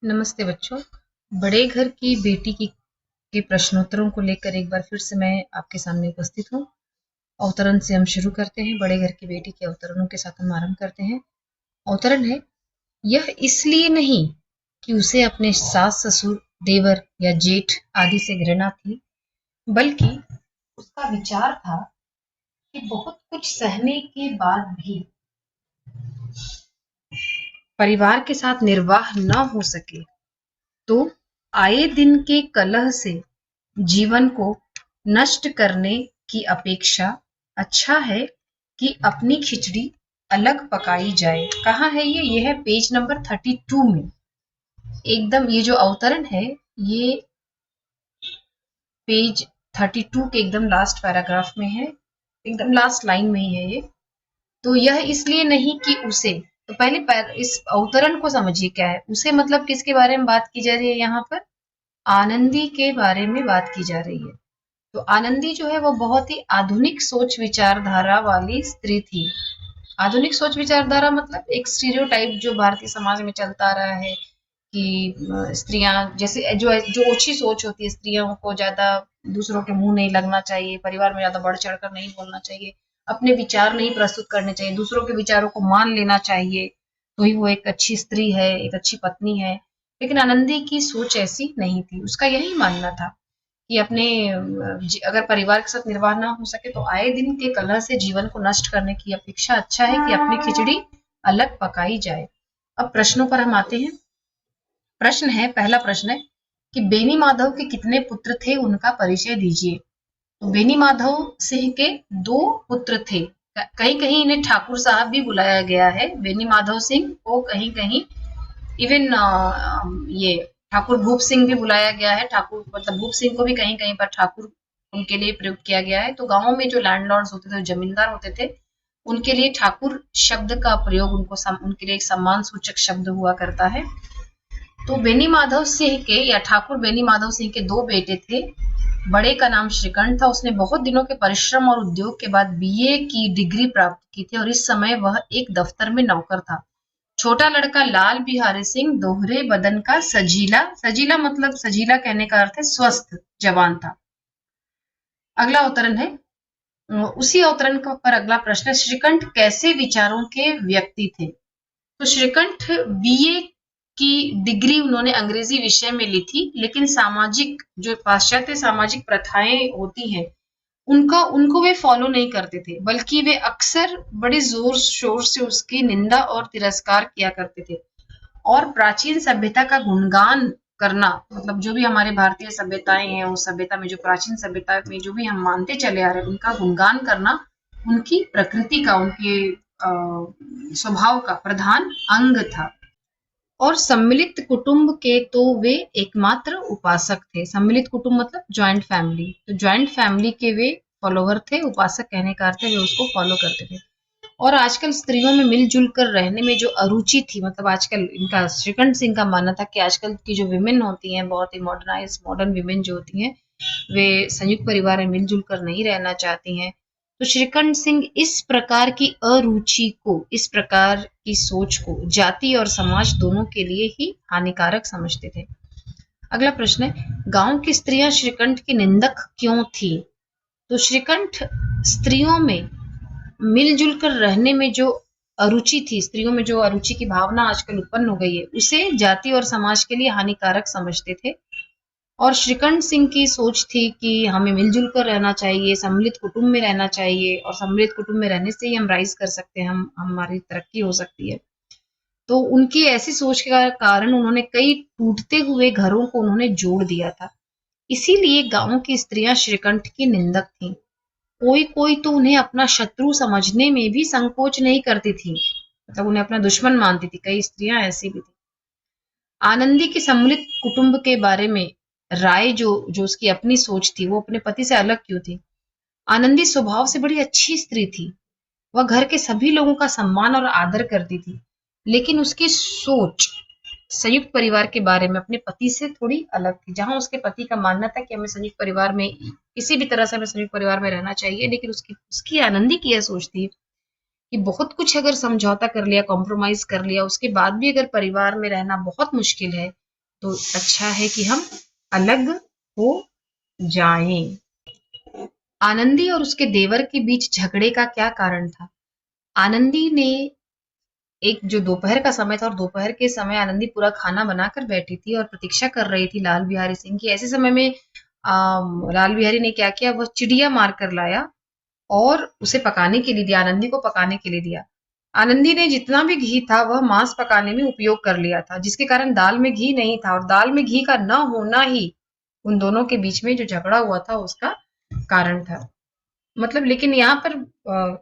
नमस्ते बच्चों। बड़े घर की बेटी की के प्रश्नोत्तरों को लेकर एक बार फिर से मैं आपके सामने उपस्थित हूँ। अवतरण से हम शुरू करते हैं। बड़े घर की बेटी के अवतरणों के साथ हम आरंभ करते हैं। अवतरण है, यह इसलिए नहीं कि उसे अपने सास ससुर, देवर या जेठ आदि से घृणा थी, बल्कि उसका विचार था कि बहुत कुछ सहने के बाद भी परिवार के साथ निर्वाह न हो सके, तो आए दिन के कलह से जीवन को नष्ट करने की अपेक्षा अच्छा है कि अपनी खिचड़ी अलग पकाई जाए। कहाँ है ये? है पेज नंबर 32 में। एकदम ये जो अवतरण है, ये पेज 32 के एकदम लास्ट पैराग्राफ में है, एकदम लास्ट लाइन में ही है ये। तो यह इसलिए नहीं कि उसे, तो पहले इस अवतरण को समझिए क्या है। उसे मतलब किसके बारे में बात की जा रही है यहाँ पर? आनंदी के बारे में बात की जा रही है। तो आनंदी जो है वो बहुत ही आधुनिक सोच विचारधारा वाली स्त्री थी। आधुनिक सोच विचारधारा मतलब एक स्टीरियोटाइप जो भारतीय समाज में चलता आ रहा है कि स्त्रियां जैसे जो जो ओछी सोच होती है, स्त्रियों को ज्यादा दूसरों के मुंह नहीं लगना चाहिए, परिवार में ज्यादा बढ़ चढ़ कर नहीं बोलना चाहिए, अपने विचार नहीं प्रस्तुत करने चाहिए, दूसरों के विचारों को मान लेना चाहिए, तो ही वो एक अच्छी स्त्री है, एक अच्छी पत्नी है। लेकिन आनंदी की सोच ऐसी नहीं थी। उसका यही मानना था कि अपने अगर परिवार के साथ निर्वाह ना हो सके तो आए दिन के कलह से जीवन को नष्ट करने की अपेक्षा अच्छा है कि अपनी खिचड़ी अलग पकाई जाए। अब प्रश्नों पर हम आते हैं। प्रश्न है, पहला प्रश्न है कि बेनी माधव के कितने पुत्र थे, उनका परिचय दीजिए। तो बेनी माधव सिंह के दो पुत्र थे। कहीं कहीं इन्हें ठाकुर साहब भी बुलाया गया है। बेनी माधव सिंह को कहीं कहीं इवन ये ठाकुर भूप सिंह भी बुलाया गया है। ठाकुर मतलब भूप सिंह को भी कहीं कहीं पर ठाकुर उनके लिए प्रयुक्त किया गया है। तो गांवों में जो लैंडलॉर्ड्स होते थे, जमींदार होते थे, उनके लिए ठाकुर शब्द का प्रयोग उनके लिए एक सम्मान सूचक शब्द हुआ करता है। तो बेनी माधव सिंह के या ठाकुर बेनी माधव सिंह के दो बेटे थे। बड़े का नाम श्रीकंठ था। उसने बहुत दिनों के परिश्रम और उद्योग के बाद बीए की डिग्री प्राप्त की थी और इस समय वह एक दफ्तर में नौकर था। छोटा लड़का लाल बिहारी सिंह दोहरे बदन का सजीला, सजीला मतलब सजीला कहने का अर्थ है स्वस्थ जवान था। अगला अवतरण है, उसी अवतरण पर अगला प्रश्न है, श्रीकंठ कैसे विचारों के व्यक्ति थे? तो श्रीकंठ बीए की डिग्री उन्होंने अंग्रेजी विषय में ली थी, लेकिन सामाजिक जो पाश्चात्य सामाजिक प्रथाएं होती हैं उनका उनको वे फॉलो नहीं करते थे, बल्कि वे अक्सर बड़े जोर शोर से उसकी निंदा और तिरस्कार किया करते थे। और प्राचीन सभ्यता का गुणगान करना, मतलब जो भी हमारे भारतीय सभ्यताएं हैं, उस सभ्यता में जो प्राचीन सभ्यता में जो भी हम मानते चले आ रहे हैं, उनका गुणगान करना उनकी प्रकृति का, उनके स्वभाव का प्रधान अंग था। और सम्मिलित कुटुंब के तो वे एकमात्र उपासक थे। सम्मिलित कुटुंब मतलब ज्वाइंट फैमिली। तो ज्वाइंट फैमिली के वे फॉलोवर थे। उपासक कहने का अर्थ है वे उसको फॉलो करते थे। और आजकल स्त्रियों में मिलजुल कर रहने में जो अरुचि थी, मतलब आजकल इनका श्रीकंठ सिंह का मानना था कि आजकल की जो विमेन होती हैं, बहुत ही मॉडर्न विमेन जो होती हैं, वे संयुक्त परिवार में मिलजुल कर नहीं रहना चाहती हैं। तो श्रीकंठ सिंह इस प्रकार की अरुचि को, इस प्रकार की सोच को जाति और समाज दोनों के लिए ही हानिकारक समझते थे। अगला प्रश्न है, गांव की स्त्रियां श्रीकंठ की निंदक क्यों थी? तो श्रीकंठ स्त्रियों में मिलजुल कर रहने में जो अरुचि थी, स्त्रियों में जो अरुचि की भावना आजकल उत्पन्न हो गई है, उसे जाति और समाज के लिए हानिकारक समझते थे। और श्रीकंठ सिंह की सोच थी कि हमें मिलजुल कर रहना चाहिए, सम्मिलित कुटुंब में रहना चाहिए, और सम्मिलित कुटुंब में रहने से ही हम राइज कर सकते हैं, हमारी तरक्की हो सकती है। तो उनकी ऐसी सोच के कारण उन्होंने कई टूटते हुए घरों को उन्होंने जोड़ दिया था। इसीलिए गांव की स्त्रियां श्रीकंठ की निंदक थीं। कोई कोई तो उन्हें अपना शत्रु समझने में भी संकोच नहीं करती थी, मतलब उन्हें अपना दुश्मन मानती थी। कई स्त्रियां ऐसी भी थी। आनंदी के सम्मिलित कुटुंब के बारे में राय जो जो उसकी अपनी सोच थी, वो अपने पति से अलग क्यों थी? आनंदी स्वभाव से बड़ी अच्छी स्त्री थी। वह घर के सभी लोगों का सम्मान और आदर करती थी, लेकिन उसकी सोच संयुक्त परिवार के बारे में अपने पति से थोड़ी अलग थी। जहां उसके पति का मानना था कि हमें संयुक्त परिवार में किसी भी तरह से हमें संयुक्त परिवार में रहना चाहिए, लेकिन उसकी उसकी आनंदी की यह सोच थी कि बहुत कुछ अगर समझौता कर लिया, कॉम्प्रोमाइज कर लिया, उसके बाद भी अगर परिवार में रहना बहुत मुश्किल है, तो अच्छा है कि हम अलग हो जाएं। आनंदी और उसके देवर के बीच झगड़े का क्या कारण था? आनंदी ने एक जो दोपहर का समय था और दोपहर के समय आनंदी पूरा खाना बनाकर बैठी थी और प्रतीक्षा कर रही थी लाल बिहारी सिंह की। ऐसे समय में लाल बिहारी ने क्या किया, वह चिड़िया मार कर लाया और उसे पकाने के लिए दिया, आनंदी को पकाने के लिए दिया। आनंदी ने जितना भी घी था वह मांस पकाने में उपयोग कर लिया था, जिसके कारण दाल में घी नहीं था और दाल में घी का न होना ही उन दोनों के बीच में जो झगड़ा हुआ था उसका कारण था। मतलब लेकिन यहाँ पर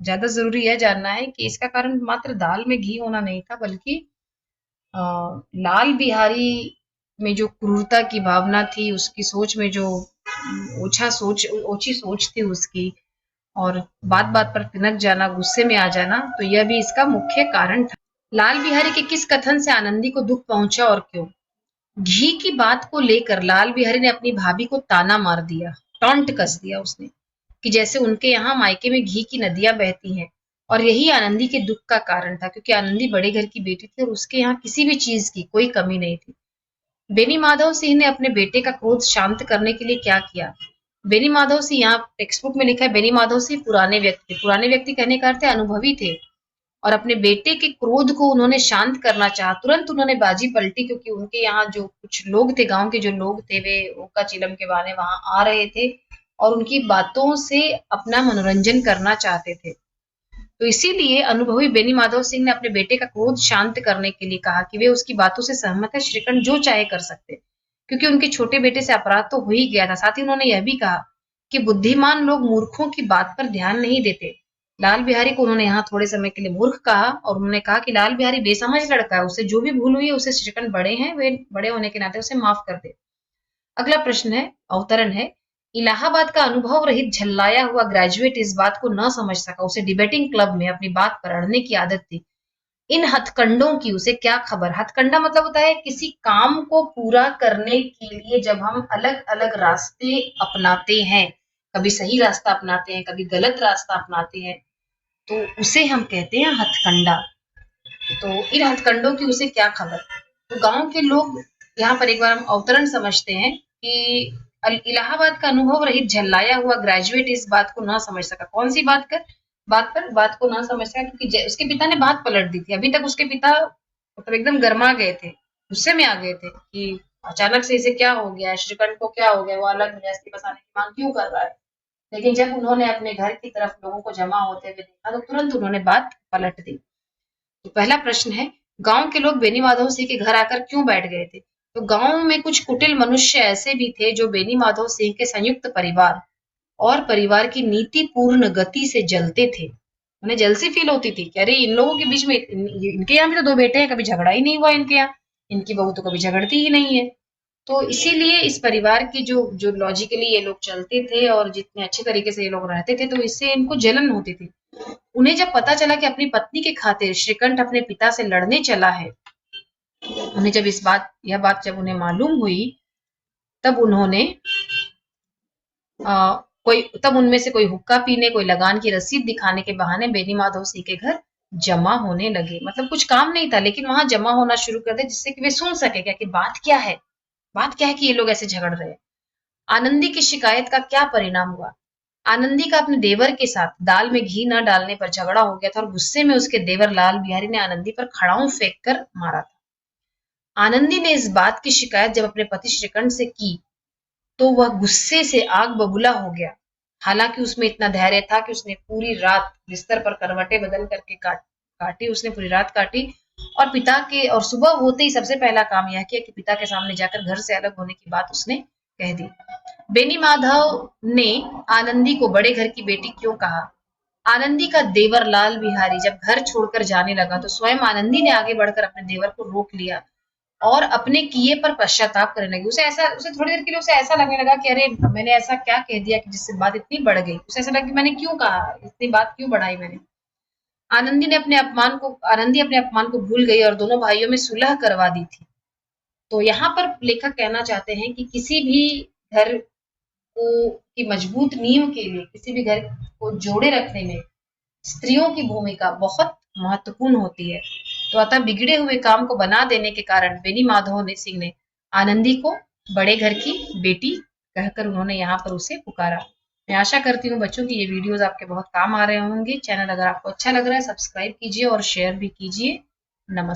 ज्यादा जरूरी यह जानना है कि इसका कारण मात्र दाल में घी होना नहीं था, बल्कि अ, लाल बिहारी में जो क्रूरता की भावना थी, उसकी सोच में जो ओछी सोच थी उसकी, और बात बात पर तिनक जाना, गुस्से में आ जाना, तो यह भी इसका मुख्य कारण था। लाल बिहारी के किस कथन से आनंदी को दुख पहुंचा और क्यों? घी की बात को लेकर लाल बिहारी ने अपनी भाभी को ताना मार दिया, टॉन्ट कस दिया उसने, कि जैसे उनके यहाँ मायके में घी की नदियां बहती हैं, और यही आनंदी के दुख का कारण था, क्योंकि आनंदी बड़े घर की बेटी थी और उसके यहाँ किसी भी चीज की कोई कमी नहीं थी। बेनी माधव सिंह ने अपने बेटे का क्रोध शांत करने के लिए क्या किया? बेनी माधव सिंह, यहाँ टेक्स्ट बुक में लिखा है, बेनी माधव सिंह पुराने व्यक्ति थे। पुराने व्यक्ति कहने का अर्थ है अनुभवी थे, और अपने बेटे के क्रोध को उन्होंने शांत करना चाहा। तुरंत उन्होंने बाजी पलटी, क्योंकि उनके यहाँ जो कुछ लोग थे, गांव के जो लोग थे, वे ओका चिलम के बहाने वहां आ रहे थे और उनकी बातों से अपना मनोरंजन करना चाहते थे। तो इसीलिए अनुभवी बेनी माधव सिंह ने अपने बेटे का क्रोध शांत करने के लिए कहा कि वे उसकी बातों से सहमत है, श्रीकंठ जो चाहे कर सकते, क्योंकि उनके छोटे बेटे से अपराध तो हो ही गया था। साथ ही उन्होंने यह भी कहा कि बुद्धिमान लोग मूर्खों की बात पर ध्यान नहीं देते। लाल बिहारी को उन्होंने यहाँ थोड़े समय के लिए मूर्ख कहा, और उन्होंने कहा कि लाल बिहारी बेसमझ लड़का है, उससे जो भी भूल हुई है, उसे श्रीकंठ बड़े हैं, वे बड़े होने के नाते उसे माफ कर दे। अगला प्रश्न है, अवतरण है, इलाहाबाद का अनुभव रहित झल्लाया हुआ ग्रेजुएट इस बात को न समझ सका, उसे डिबेटिंग क्लब में अपनी बात पर अड़ने की आदत थी। इन हथकंडों की उसे क्या खबर? हथकंडा मतलब होता है किसी काम को पूरा करने के लिए जब हम अलग अलग रास्ते अपनाते हैं, कभी सही रास्ता अपनाते हैं, कभी गलत रास्ता अपनाते हैं, तो उसे हम कहते हैं हथकंडा। तो इन हथकंडों की उसे क्या खबर? तो गांव के लोग, यहाँ पर एक बार हम अवतरण समझते हैं कि इलाहाबाद का अनुभव रहित झल्लाया हुआ ग्रेजुएट इस बात को ना समझ सका। कौन सी बात को ना समझ सका, क्योंकि उसके पिता ने बात पलट दी थी। अभी तक उसके पिता मतलब एकदम गर्मा गए थे, गुस्से में आ गए थे कि अचानक से इसे क्या हो गया, श्रीकंठ को क्या हो गया, वो अलग गृहस्थी बसाने की मांग क्यों कर रहा है। लेकिन जब उन्होंने अपने घर की तरफ लोगों को जमा होते हुए देखा, तो तुरंत उन्होंने बात पलट दी। तो पहला प्रश्न है, गांव के लोग बेनी माधव सिंह के घर आकर क्यों बैठ गए थे? तो गांव में कुछ कुटिल मनुष्य ऐसे भी थे जो बेनी माधव सिंह के संयुक्त परिवार और परिवार की नीतिपूर्ण गति से जलते थे। उन्हें जलसी फील होती थी कि अरे इन लोगों के बीच में, इनके यहाँ भी तो दो बेटे हैं, कभी झगड़ा ही नहीं हुआ इनके यहाँ, इनकी बहू तो कभी झगड़ती ही नहीं है। तो इसीलिए इस परिवार की जो जो लॉजिकली ये लोग चलते थे और जितने अच्छे तरीके से ये लोग रहते थे, तो इससे इनको जलन होती थी। उन्हें जब पता चला कि अपनी पत्नी के खातिर श्रीकंठ अपने पिता से लड़ने चला है, उन्हें जब यह बात जब उन्हें मालूम हुई, तब उन्होंने तब उनमें से कोई हुक्का पीने, कोई लगान की रसीद दिखाने के बहाने बेनी माधव सिंह के घर जमा होने लगे। मतलब कुछ काम नहीं था, लेकिन वहां जमा होना शुरू कर दे, जिससे कि वे सुन सके क्या कि बात क्या है, कि ये लोग ऐसे झगड़ रहे हैं। आनंदी की शिकायत का क्या परिणाम हुआ? आनंदी का अपने देवर के साथ दाल में घी न डालने पर झगड़ा हो गया था, और गुस्से में उसके देवर लाल बिहारी ने आनंदी पर खड़ाऊं फेंक कर मारा था। आनंदी ने इस बात की शिकायत जब अपने पति श्रीकंठ से की, तो वह गुस्से से आग बबूला हो गया। हालांकि उसमें इतना धैर्य था कि उसने पूरी रात बिस्तर पर करवटें बदल करके काटी, उसने पूरी रात काटी, और सुबह होते ही सबसे पहला काम यह किया कि पिता के सामने जाकर घर से अलग होने की बात उसने कह दी। बेनी माधव ने आनंदी को बड़े घर की बेटी क्यों कहा? आनंदी का देवर लाल बिहारी जब घर छोड़कर जाने लगा, तो स्वयं आनंदी ने आगे बढ़कर अपने देवर को रोक लिया और अपने किए पर पश्चाताप करने लगी। उसे थोड़ी देर के लिए उसे ऐसा लगने लगा कि अरे मैंने ऐसा क्या कह दिया कि जिससे बात इतनी बढ़ गई। उसे ऐसा लगा कि मैंने क्यों कहा, इतनी बात क्यों बढ़ाई मैंने। आनंदी अपने अपमान को भूल गई और दोनों भाइयों में सुलह करवा दी थी। तो यहाँ पर लेखक कहना चाहते हैं कि किसी भी घर को की मजबूत नींव के लिए, किसी भी घर को जोड़े रखने में स्त्रियों की भूमिका बहुत महत्वपूर्ण होती है। तो अतः बिगड़े हुए काम को बना देने के कारण बेनी माधव सिंह ने आनंदी को बड़े घर की बेटी कहकर उन्होंने यहाँ पर उसे पुकारा। मैं आशा करती हूँ बच्चों की ये वीडियोस आपके बहुत काम आ रहे होंगे। चैनल अगर आपको अच्छा लग रहा है सब्सक्राइब कीजिए और शेयर भी कीजिए। नमस्कार।